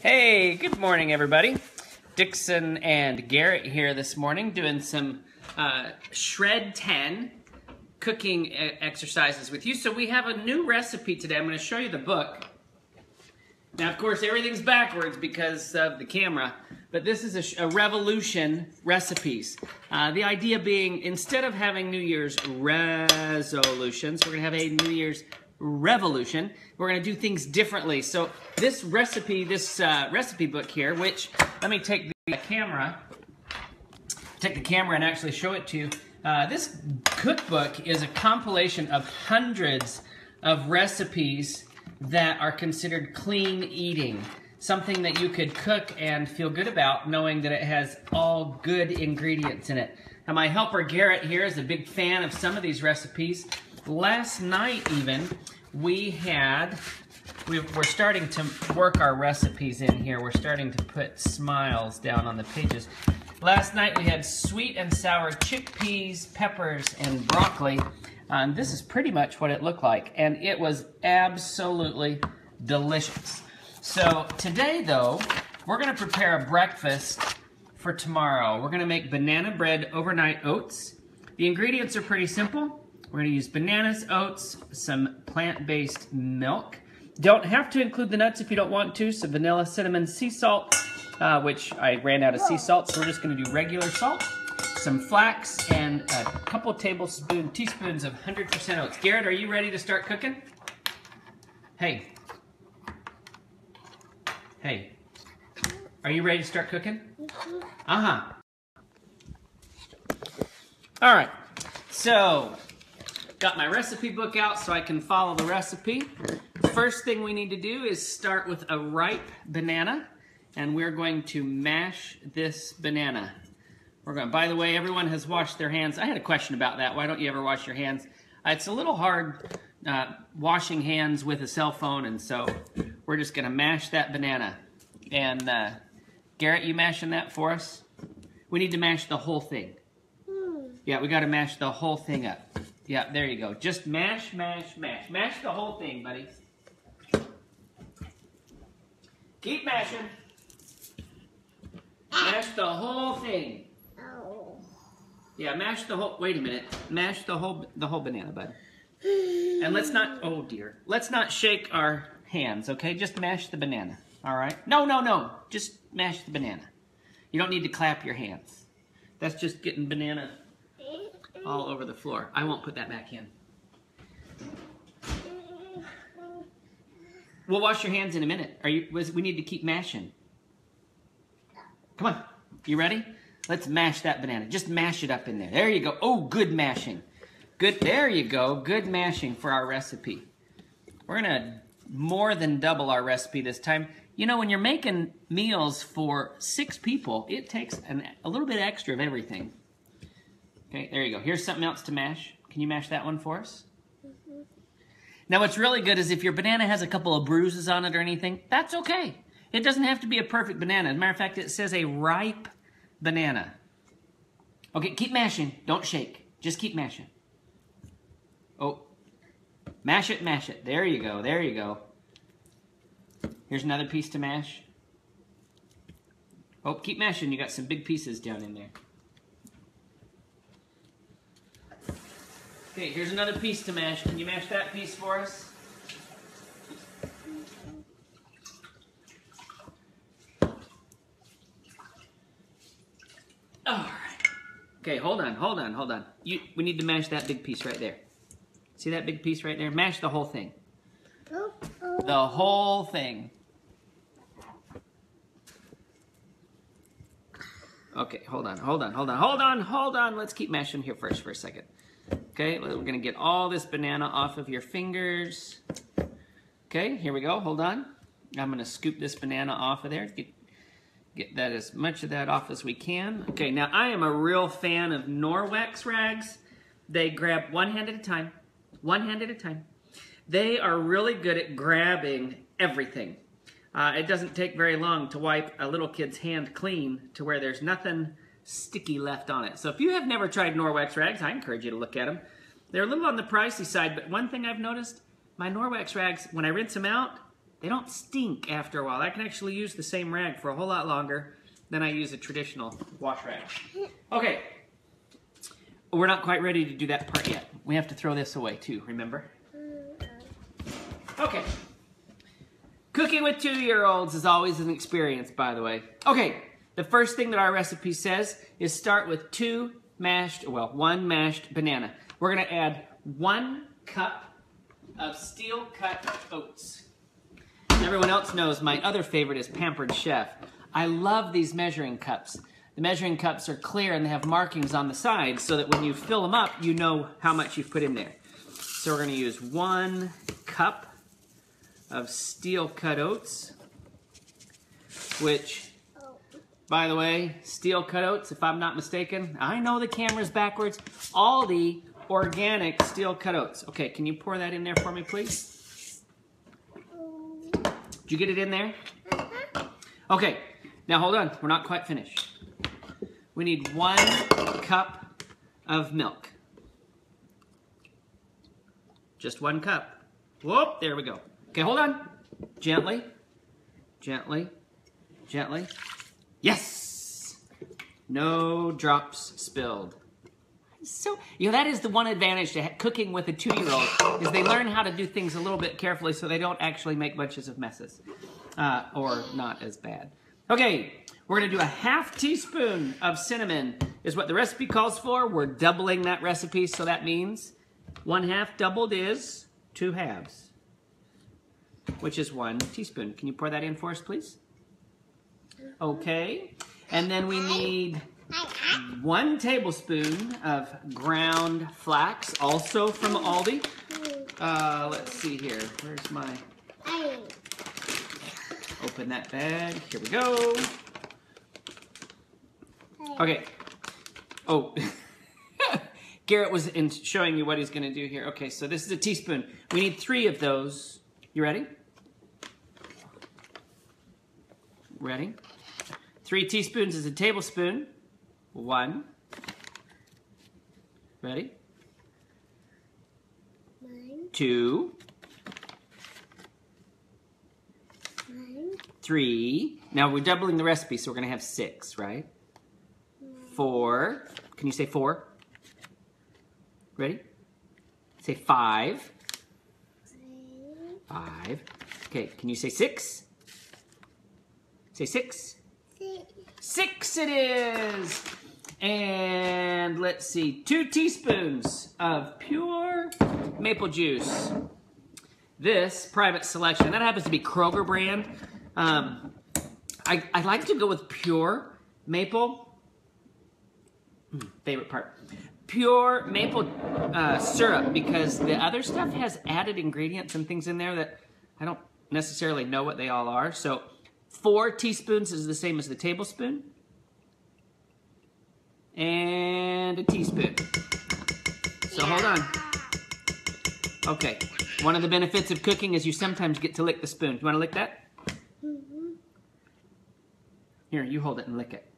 Hey, good morning everybody. Dixon and Garrett here this morning doing some Shred 10 cooking exercises with you. So we have a new recipe today. I'm going to show you the book. Now of course everything's backwards because of the camera, but this is a revolution recipes. The idea being, instead of having New Year's resolutions, we're going to have a New Year's revolution. We're going to do things differently. So this recipe book here, which, let me take the camera and actually show it to you. This cookbook is a compilation of hundreds of recipes that are considered clean eating. Something that you could cook and feel good about, knowing that it has all good ingredients in it. Now my helper Garrett here is a big fan of some of these recipes. Last night even, we're starting to work our recipes in here. We're starting to put smiles down on the pages. Last night we had sweet and sour chickpeas, peppers, and broccoli. This is pretty much what it looked like, and it was absolutely delicious. So today though, we're going to prepare a breakfast for tomorrow. We're going to make banana bread overnight oats. The ingredients are pretty simple. We're going to use bananas, oats, some plant-based milk. Don't have to include the nuts if you don't want to. So vanilla, cinnamon, sea salt, which I ran out of sea salt, so we're just going to do regular salt. Some flax and a couple teaspoons of 100% oats. Garrett, are you ready to start cooking? Hey. Hey. Are you ready to start cooking? Uh-huh. All right. So, got my recipe book out so I can follow the recipe. First thing we need to do is start with a ripe banana, and we're going to mash this banana. By the way, everyone has washed their hands. I had a question about that. Why don't you ever wash your hands? It's a little hard washing hands with a cell phone, and so we're just going to mash that banana. And Garrett, you mashing that for us? We need to mash the whole thing. Yeah, we got to mash the whole thing up. Yeah, there you go. Just mash, mash, mash. Mash the whole thing, buddy. Keep mashing. Mash the whole thing. Yeah, mash the whole, wait a minute. Mash the whole banana, bud. And let's not, oh dear. Let's not shake our hands, okay? Just mash the banana, all right? No, no, no. Just mash the banana. You don't need to clap your hands. That's just getting banana all over the floor. I won't put that back in. We'll wash your hands in a minute. We need to keep mashing. Come on. You ready? Let's mash that banana. Just mash it up in there. There you go. Oh, good mashing. Good. There you go. Good mashing for our recipe. We're going to more than double our recipe this time. You know, when you're making meals for 6 people, it takes a little bit extra of everything. Okay, there you go. Here's something else to mash. Can you mash that one for us? Mm-hmm. Now, what's really good is if your banana has a couple of bruises on it or anything, that's okay. It doesn't have to be a perfect banana. As a matter of fact, it says a ripe banana. Okay, keep mashing. Don't shake. Just keep mashing. Oh, mash it, mash it. There you go. There you go. Here's another piece to mash. Oh, keep mashing. You got some big pieces down in there. Okay, here's another piece to mash. Can you mash that piece for us? All right. Okay, hold on, hold on, hold on. We need to mash that big piece right there. See that big piece right there? Mash the whole thing. The whole thing. Okay, hold on, hold on, hold on, hold on, hold on. Let's keep mashing here first for a second. Okay, we're going to get all this banana off of your fingers. Okay, here we go. Hold on. I'm going to scoop this banana off of there. Get that, as much of that off as we can. Okay, now I am a real fan of Norwex rags. They grab one hand at a time. One hand at a time. They are really good at grabbing everything. It doesn't take very long to wipe a little kid's hand clean to where there's nothing sticky left on it. So if you have never tried Norwex rags, I encourage you to look at them. They're a little on the pricey side, but one thing I've noticed, my Norwex rags, when I rinse them out, They don't stink after a while. I can actually use the same rag for a whole lot longer than I use a traditional wash rag. Okay. We're not quite ready to do that part yet. We have to throw this away too, remember? Okay. Cooking with 2-year-olds is always an experience, by the way. Okay, the first thing that our recipe says is start with 1 mashed banana. We're gonna add 1 cup of steel-cut oats. Everyone else knows my other favorite is Pampered Chef. I love these measuring cups. The measuring cups are clear and they have markings on the sides so that when you fill them up, you know how much you've put in there. So we're gonna use 1 cup of steel-cut oats, which, by the way, steel-cut oats, if I'm not mistaken, I know the camera's backwards, Aldi organic steel-cut oats. Okay, can you pour that in there for me, please? Did you get it in there? Okay, now hold on, we're not quite finished. We need 1 cup of milk. Just 1 cup. Whoop, there we go. Okay, hold on. Gently, gently, gently. Yes! No drops spilled. So, you know, that is the one advantage to cooking with a 2-year-old, is they learn how to do things a little bit carefully so they don't actually make bunches of messes. Or not as bad. Okay, we're gonna do a 1/2 teaspoon of cinnamon is what the recipe calls for. We're doubling that recipe, so that means 1/2 doubled is 2 halves, which is 1 teaspoon. Can you pour that in for us, please? Okay, and then we need 1 tablespoon of ground flax, also from Aldi. Let's see here. Where's my... Open that bag. Here we go. Okay. Oh, Garrett was showing you what he's going to do here. Okay, so this is a teaspoon. We need 3 of those. You ready? Ready? 3 teaspoons is a tablespoon. 1. Ready? 2. 3. Now we're doubling the recipe, so we're going to have 6, right? 4. Can you say 4? Ready? Say 5. 5. Okay, can you say 6? Say 6. 6 it is! And let's see, 2 teaspoons of pure maple juice. This private selection, that happens to be Kroger brand. I like to go with pure maple. Favorite part. Pure maple syrup, because the other stuff has added ingredients and things in there that I don't necessarily know what they all are. So 4 teaspoons is the same as the tablespoon. And a teaspoon. So hold on. Okay. One of the benefits of cooking is you sometimes get to lick the spoon. You want to lick that? Here, you hold it and lick it.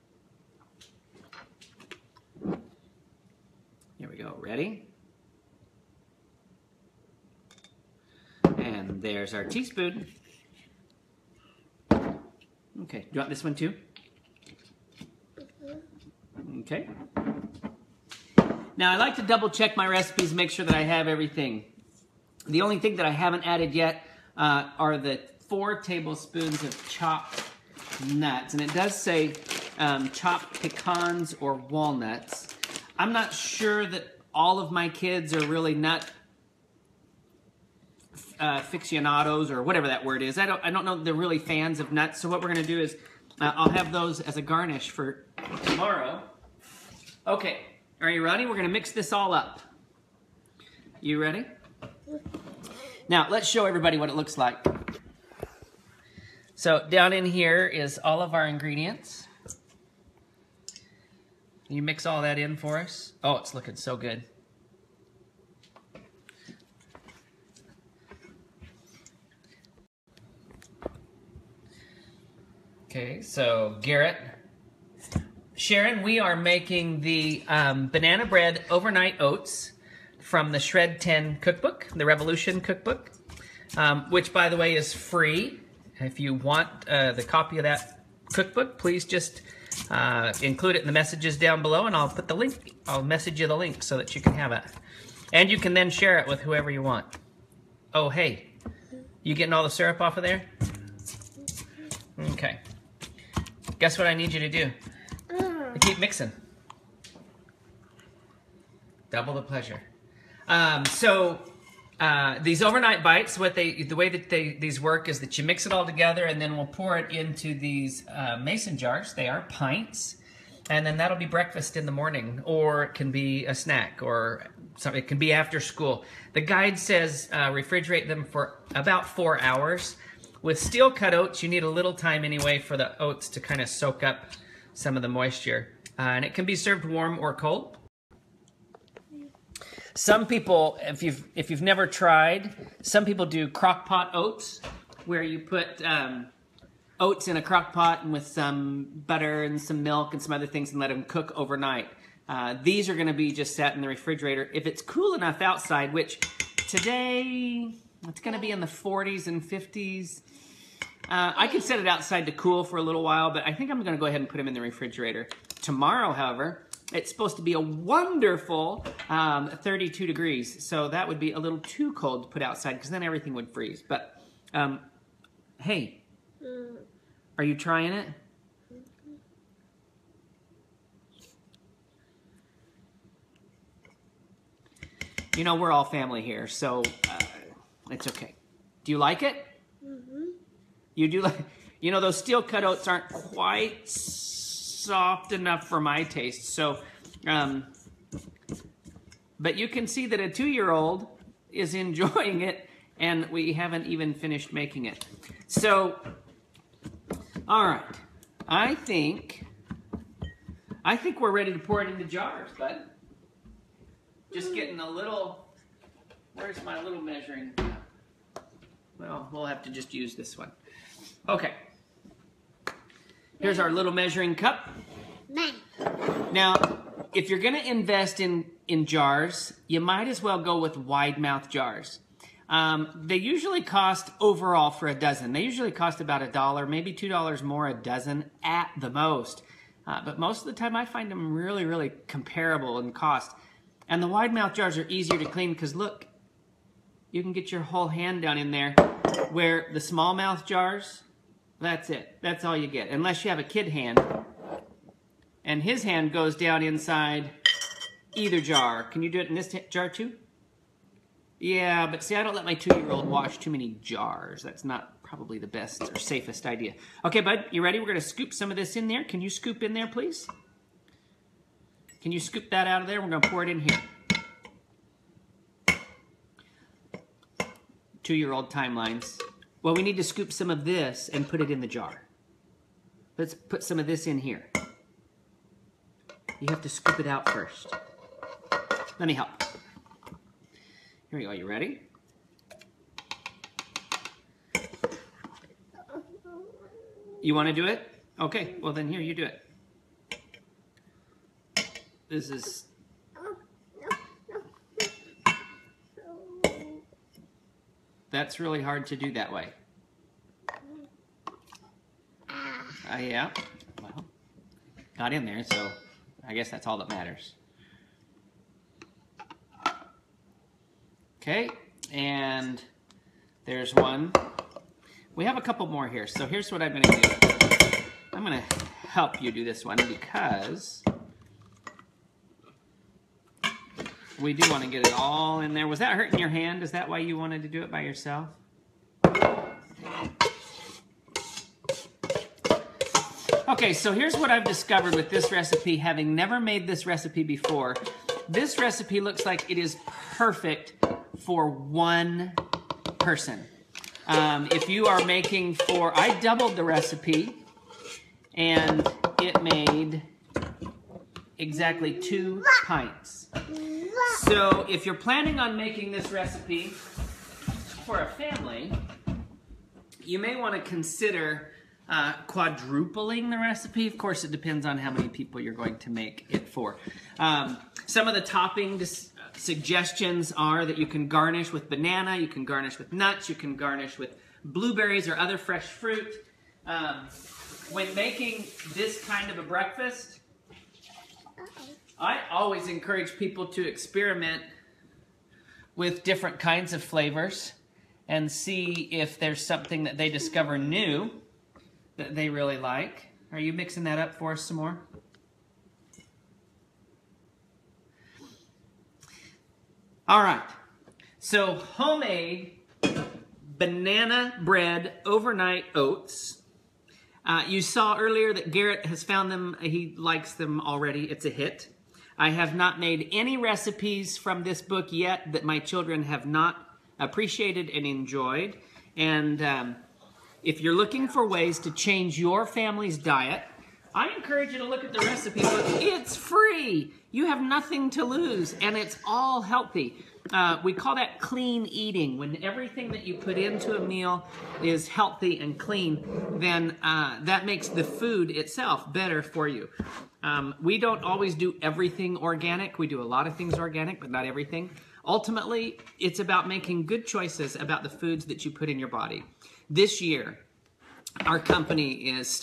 Here we go. Ready? And there's our teaspoon. Okay. Do you want this one too? Okay. Now, I like to double check my recipes, make sure that I have everything. The only thing that I haven't added yet are the 4 tablespoons of chopped nuts. And it does say chopped pecans or walnuts. I'm not sure that all of my kids are really nut aficionados, or whatever that word is. I don't know that they're really fans of nuts. So what we're going to do is I'll have those as a garnish for tomorrow. Okay, are you ready? We're going to mix this all up. You ready? Now, let's show everybody what it looks like. So down in here is all of our ingredients. You mix all that in for us. Oh, it's looking so good. Okay, so Garrett, Sharon, we are making the banana bread overnight oats from the Shred 10 cookbook, the Revolution cookbook. which, by the way, is free. If you want the copy of that cookbook, please just include it in the messages down below, and I'll put the link. I'll message you the link so that you can have it. And you can then share it with whoever you want. Oh, hey, you getting all the syrup off of there? Okay. Guess what I need you to do? Keep mixing. Double the pleasure. These overnight bites, the way that these work is that you mix it all together, and then we'll pour it into these mason jars. They are pints, and then that'll be breakfast in the morning, or it can be a snack, or something. It can be after school. The guide says refrigerate them for about 4 hours. With steel cut oats, you need a little time anyway for the oats to kind of soak up some of the moisture, and it can be served warm or cold. Some people, if you've never tried, some people do crock pot oats, where you put oats in a crock pot and with some butter and some milk and some other things and let them cook overnight. These are going to be just sat in the refrigerator. If it's cool enough outside, which today it's going to be in the 40s and 50s. I can set it outside to cool for a little while, but I think I'm going to go ahead and put them in the refrigerator. Tomorrow, however, it's supposed to be a wonderful 32 degrees, so that would be a little too cold to put outside because then everything would freeze. But, hey, are you trying it? You know, we're all family here, so it's okay. Do you like it? Mm-hmm. You do like, you know, those steel cut oats aren't quite soft enough for my taste. So, but you can see that a 2-year-old is enjoying it, and we haven't even finished making it. So, all right, I think we're ready to pour it into jars, bud. Just getting a little, where's my little measuring cup? Well, we'll have to just use this one. Okay. Here's our little measuring cup. Now, if you're going to invest in jars, you might as well go with wide mouth jars. They usually cost overall for a dozen. They usually cost about $1, maybe $2 more a dozen at the most. But most of the time I find them really, really comparable in cost. And the wide mouth jars are easier to clean because look, you can get your whole hand down in there, where the small mouth jars, that's it. That's all you get. Unless you have a kid hand. And his hand goes down inside either jar. Can you do it in this jar too? Yeah, but see, I don't let my 2-year-old wash too many jars. That's not probably the best or safest idea. Okay, bud, you ready? We're going to scoop some of this in there. Can you scoop in there, please? Can you scoop that out of there? We're going to pour it in here. 2-year-old timelines. Well, we need to scoop some of this and put it in the jar. Let's put some of this in here. You have to scoop it out first. Let me help. Here we go. You ready? You want to do it? Okay. Well, then here, you do it. This is... That's really hard to do that way. Yeah. Well, got in there, so I guess that's all that matters. Okay, and there's one. We have a couple more here, so here's what I'm going to do. I'm going to help you do this one because we do want to get it all in there. Was that hurting your hand? Is that why you wanted to do it by yourself? Okay, so here's what I've discovered with this recipe, having never made this recipe before. This recipe looks like it is perfect for one person. If you are making for, I doubled the recipe, and it made exactly 2 pints. So if you're planning on making this recipe for a family, you may want to consider quadrupling the recipe. Of course, it depends on how many people you're going to make it for. Some of the toppings Suggestions are that you can garnish with banana, you can garnish with nuts, you can garnish with blueberries or other fresh fruit. When making this kind of a breakfast, I always encourage people to experiment with different kinds of flavors and see if there's something that they discover new that they really like. Are you mixing that up for us some more? All right, so homemade banana bread overnight oats. You saw earlier that Garrett has found them. He likes them already. It's a hit. I have not made any recipes from this book yet that my children have not appreciated and enjoyed. And if you're looking for ways to change your family's diet, I encourage you to look at the recipe book. It's free. You have nothing to lose, and it's all healthy. We call that clean eating. When everything that you put into a meal is healthy and clean, then that makes the food itself better for you. We don't always do everything organic. We do a lot of things organic, but not everything. Ultimately, it's about making good choices about the foods that you put in your body. This year, our company is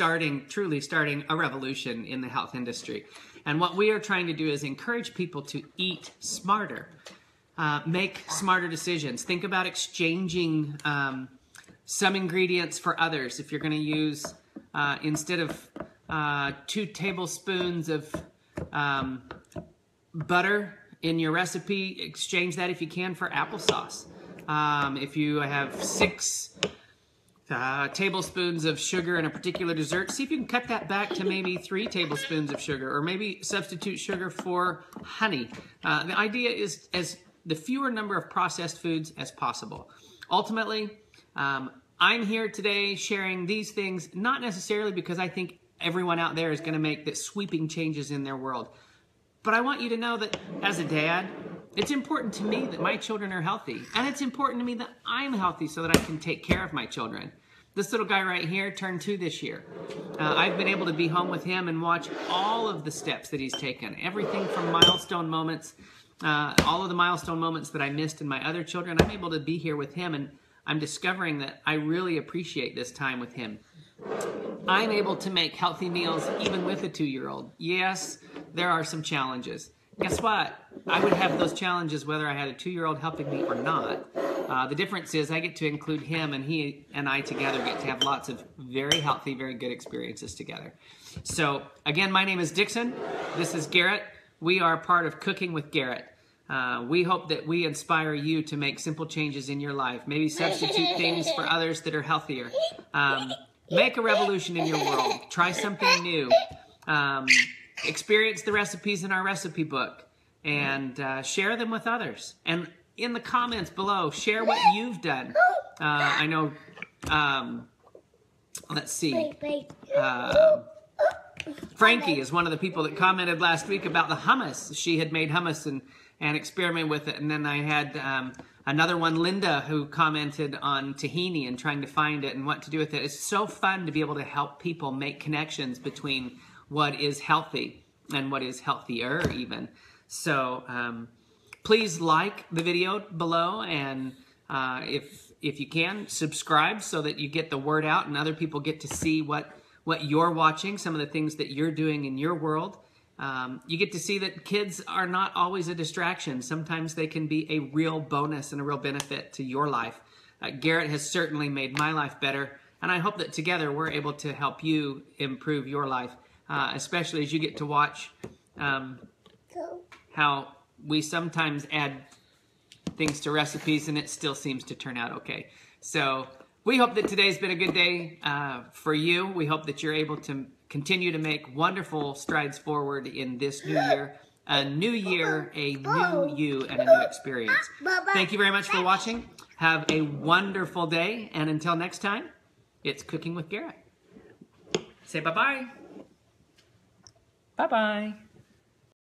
truly starting a revolution in the health industry. And what we are trying to do is encourage people to eat smarter, make smarter decisions. Think about exchanging some ingredients for others. If you're going to use, instead of 2 tablespoons of butter in your recipe, exchange that if you can for applesauce. If you have 6 tablespoons of sugar in a particular dessert, see if you can cut that back to maybe 3 tablespoons of sugar, or maybe substitute sugar for honey. The idea is as the fewer number of processed foods as possible. Ultimately, I'm here today sharing these things, not necessarily because I think everyone out there is going to make the sweeping changes in their world, but I want you to know that as a dad, it's important to me that my children are healthy, and it's important to me that I'm healthy so that I can take care of my children. This little guy right here turned 2 this year. I've been able to be home with him and watch all of the steps that he's taken. Everything from milestone moments, all of the milestone moments that I missed in my other children. I'm able to be here with him, and I'm discovering that I really appreciate this time with him. I'm able to make healthy meals even with a 2-year-old. Yes, there are some challenges. Guess what? I would have those challenges whether I had a 2-year-old helping me or not. The difference is I get to include him, and he and I together get to have lots of very healthy, very good experiences together. So, again, my name is Dixon. This is Garrett. We are part of Cooking with Garrett. We hope that we inspire you to make simple changes in your life. Maybe substitute things for others that are healthier. Make a revolution in your world. Try something new. Experience the recipes in our recipe book, and share them with others. And in the comments below, share what you've done. I know, let's see. Frankie is one of the people that commented last week about the hummus. She had made hummus and experimented with it. And then I had another one, Linda, who commented on tahini and trying to find it and what to do with it. It's so fun to be able to help people make connections between what is healthy and what is healthier even. So please like the video below, and if you can, subscribe so that you get the word out and other people get to see what you're watching, some of the things that you're doing in your world. You get to see that kids are not always a distraction. Sometimes they can be a real bonus and a real benefit to your life. Garrett has certainly made my life better, and I hope that together we're able to help you improve your life, especially as you get to watch how we sometimes add things to recipes and it still seems to turn out okay. So we hope that today's been a good day for you. We hope that you're able to continue to make wonderful strides forward in this new year. A new year, a new you, and a new experience. Thank you very much for watching. Have a wonderful day, and until next time, it's Cooking with Garrett. Say bye-bye. Bye-bye.